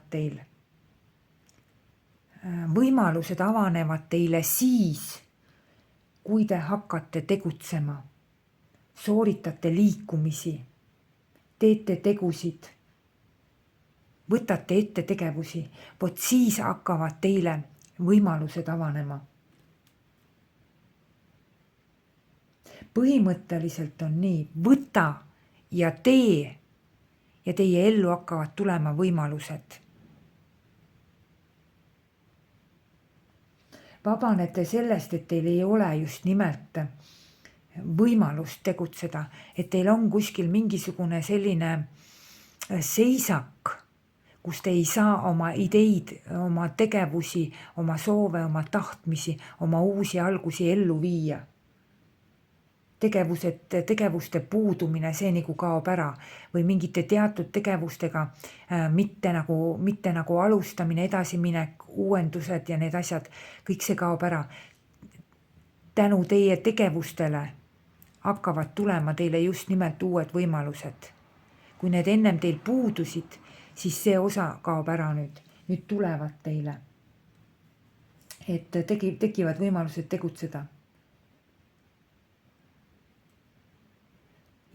teile siis, kui te hakkate tegutsema, sooritate liikumisi, teete tegusid, võtate ette tegevusi, siis hakkavad teile võimalused avanema. Põhimõtteliselt on nii, võta ja tee ja teie ellu hakkavad tulema võimalused. Vabanete sellest, et teil ei ole just nimelt võimalust tegutseda, et teil on kuskil mingisugune selline seisak, kus te ei saa oma ideid, oma tegevusi, oma soove, oma tahtmisi, oma uusi algusi ellu viia. Tegevuste puudumine, see nagu kaob ära või mingite teatud tegevustega mitte nagu alustamine, edasiminek, uuendused ja need asjad, kõik see kaob ära. Tänu teie tegevustele hakkavad tulema teile just nimelt uued võimalused. Kui need ennem teil puudusid, siis see osa kaob ära nüüd. Nüüd tulevad teile. Et tekivad võimalused tegutseda.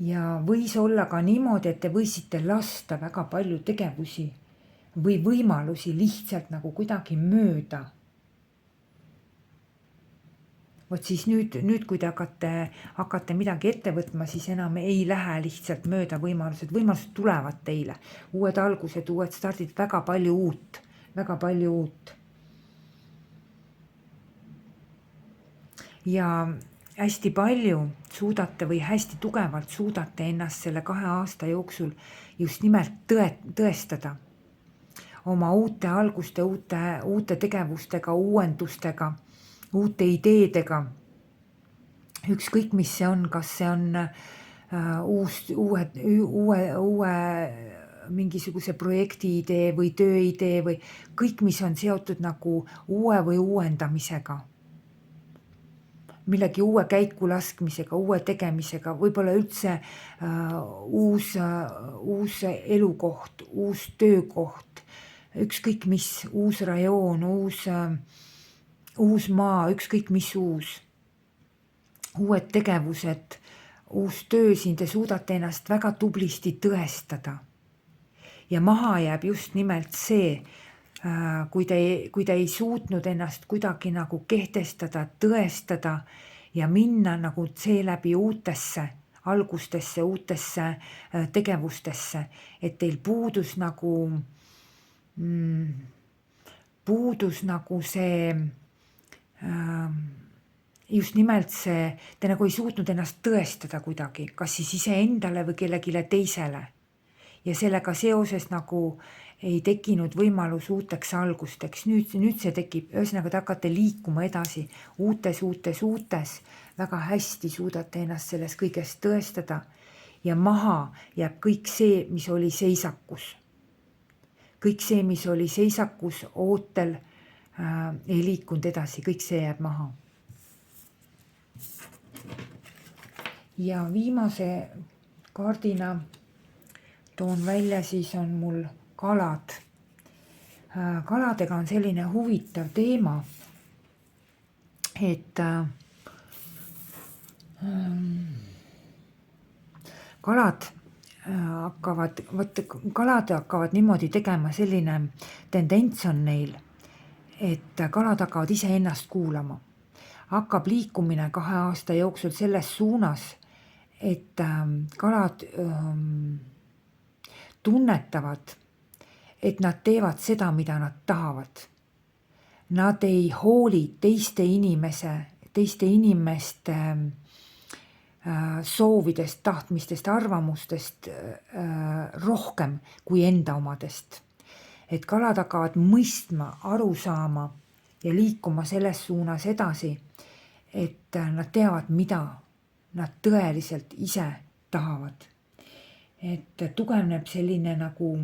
Ja võis olla ka niimoodi, et te võisite lasta väga palju tegevusi või võimalusi lihtsalt nagu kuidagi mööda. Vot siis nüüd kui te hakkate midagi ette võtma, siis enam ei lähe lihtsalt mööda võimalused. Võimalused tulevad teile. Uued algused, uued stardid, väga palju uut. Väga palju uut. Ja hästi palju suudate või hästi tugevalt suudate ennast selle 2 aasta jooksul just nimelt tõestada oma uute alguste, uute tegevustega, uuendustega, uute ideedega. Ükskõik, mis see on, kas see on uue mingisuguse projekti idee või tööidee või kõik, mis on seotud nagu uue või uuendamisega. Millegi uue käiku laskmisega, uue tegemisega, võib-olla üldse uus elukoht, uus töökoht, ükskõik mis, uus rajoon, uus maa, ükskõik mis uus. Uued tegevused, uus töö, siin te suudate ennast väga tublisti tõestada. Ja maha jääb just nimelt see, kui te ei suutnud ennast kuidagi nagu kehtestada, tõestada ja minna nagu seeläbi uutesse algustesse, uutesse tegevustesse, et teil puudus nagu see, just nimelt see, te nagu ei suutnud ennast tõestada kuidagi, kas siis iseendale või kellegile teisele. Ja sellega seoses nagu ei tekkinud võimalus uuteks algusteks. Nüüd see tekib, ühesõnaga te hakkate liikuma edasi uutes, väga hästi suudate ennast selles kõigest tõestada ja maha jääb kõik see, mis oli seisakus. Kõik see, mis oli seisakus, ootel, ei liikunud edasi, kõik see jääb maha. Ja viimase kaardina toon välja, siis on mul kalad. Kaladega on selline huvitav teema, et kalad hakkavad niimoodi tegema, selline tendents on neil, et kalad hakkavad iseennast kuulama. Hakkab liikumine 2 aasta jooksul selles suunas, et kalad tunnetavad, et nad teevad seda, mida nad tahavad. Nad ei hooli teiste inimeste soovidest, tahtmistest, arvamustest rohkem kui enda omadest. Et kalad hakkavad mõistma, aru saama ja liikuma selles suunas edasi, et nad teavad, mida nad tõeliselt ise tahavad. Et tugevneb selline nagu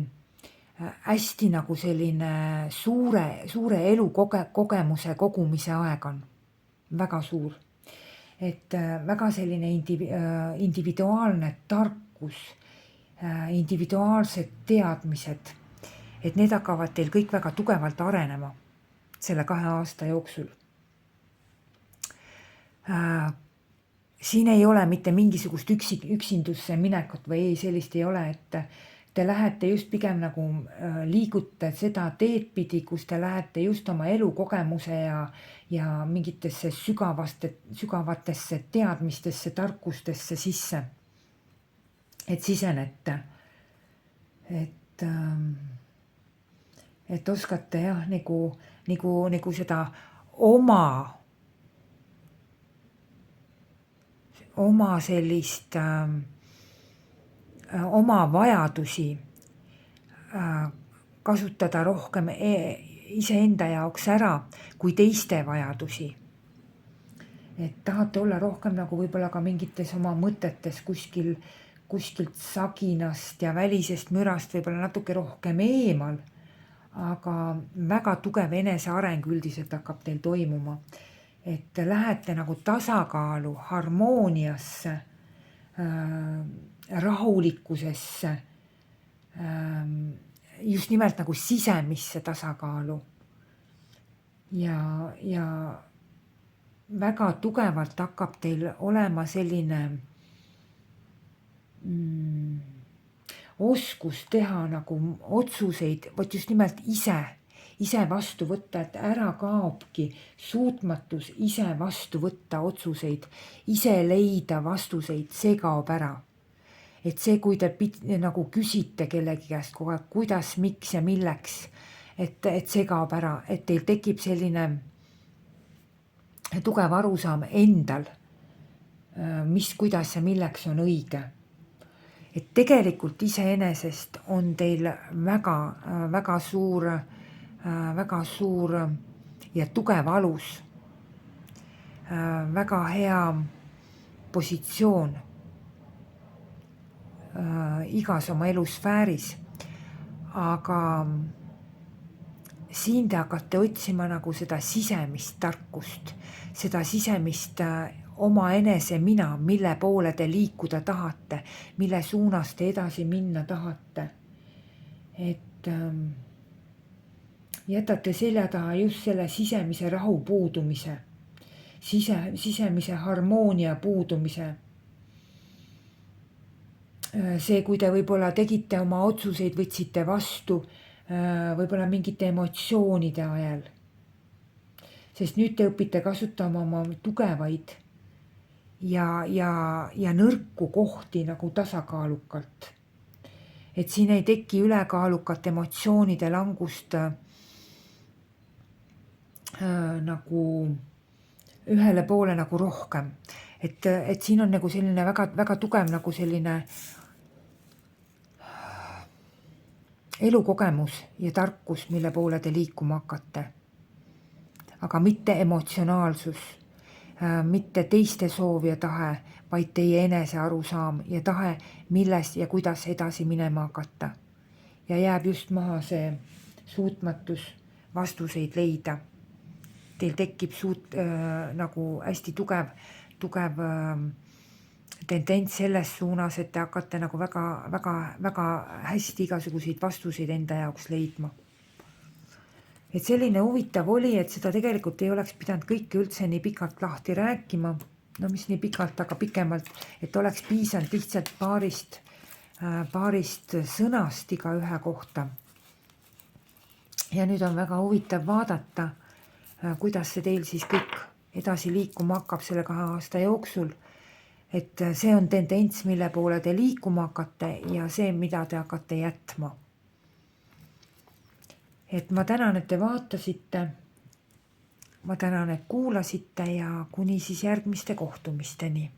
hästi nagu selline suure elukogemuse kogumise aeg on. Väga suur. Et väga selline individuaalne tarkus, individuaalsed teadmised, et need hakkavad teil kõik väga tugevalt arenema selle 2 aasta jooksul. Siin ei ole mitte mingisugust üksindusse minekut või ei, sellist ei ole, et te lähete just pigem nagu liigute seda teed pidi, kus te lähete just oma elukogemuse ja mingitesse sügavatesse teadmistesse, tarkustesse sisse. Et sisenete. Et oskate jah, nagu seda oma sellist oma vajadusi kasutada rohkem iseenda jaoks ära kui teiste vajadusi. Et tahate olla rohkem nagu võib-olla ka mingites oma mõtetes kuskilt saginast ja välisest mürast võib-olla natuke rohkem eemal, aga väga tugev eneseareng üldiselt hakkab teil toimuma. Et lähete nagu tasakaalu, harmooniasse, rahulikkusesse, just nimelt nagu sisemisse tasakaalu. Ja väga tugevalt hakkab teil olema selline oskus teha nagu otsuseid, vot just nimelt ise vastu võtta, et ära kaobki suutmatus ise vastu võtta otsuseid, ise leida vastuseid, see kaob ära. Et see, kui te nagu küsite kellegi käest kogu aeg, kuidas, miks ja milleks, et see kaob ära, et teil tekib selline tugev arusaam endal, mis, kuidas ja milleks on õige. Et tegelikult iseenesest on teil väga suur ja tugev alus, väga hea positsioon igas oma elusfääris, aga siin te hakkate otsima nagu seda sisemist tarkust, seda sisemist oma enese mina, mille poole te liikuda tahate, mille suunas te edasi minna tahate. Et jätate selja taha just selle sisemise rahu puudumise, sisemise harmoonia puudumise. See, kui te võib-olla tegite oma otsuseid, võtsite vastu võib-olla mingite emotsioonide ajal. Sest nüüd te õpite kasutama oma tugevaid ja nõrku kohti nagu tasakaalukalt. Et siin ei teki ülekaalukat emotsioonide langust nagu ühele poole nagu rohkem. Et siin on nagu selline väga tugev nagu selline elukogemus ja tarkus, mille poole te liikuma hakkate. Aga mitte emotsionaalsus, mitte teiste soov ja tahe, vaid teie enese arusaam ja tahe, milles ja kuidas edasi minema hakata. Ja jääb just maha see suutmatus vastuseid leida. Teil tekib nagu hästi tugev tendents selles suunas, et te hakkate nagu väga hästi igasuguseid vastuseid enda jaoks leidma. Et selline huvitav oli, et seda tegelikult ei oleks pidanud kõike üldse nii pikalt lahti rääkima. No mis nii pikalt, aga pikemalt, et oleks piisanud lihtsalt paarist sõnast iga ühe kohta. Ja nüüd on väga huvitav vaadata, kuidas see teil siis kõik edasi liikuma hakkab selle 2 aasta jooksul. Et see on tendents, mille poole te liikuma hakkate ja see, mida te hakkate jätma. Et ma tänan, et te vaatasite, ma tänan, et kuulasite ja kuni siis järgmiste kohtumisteni.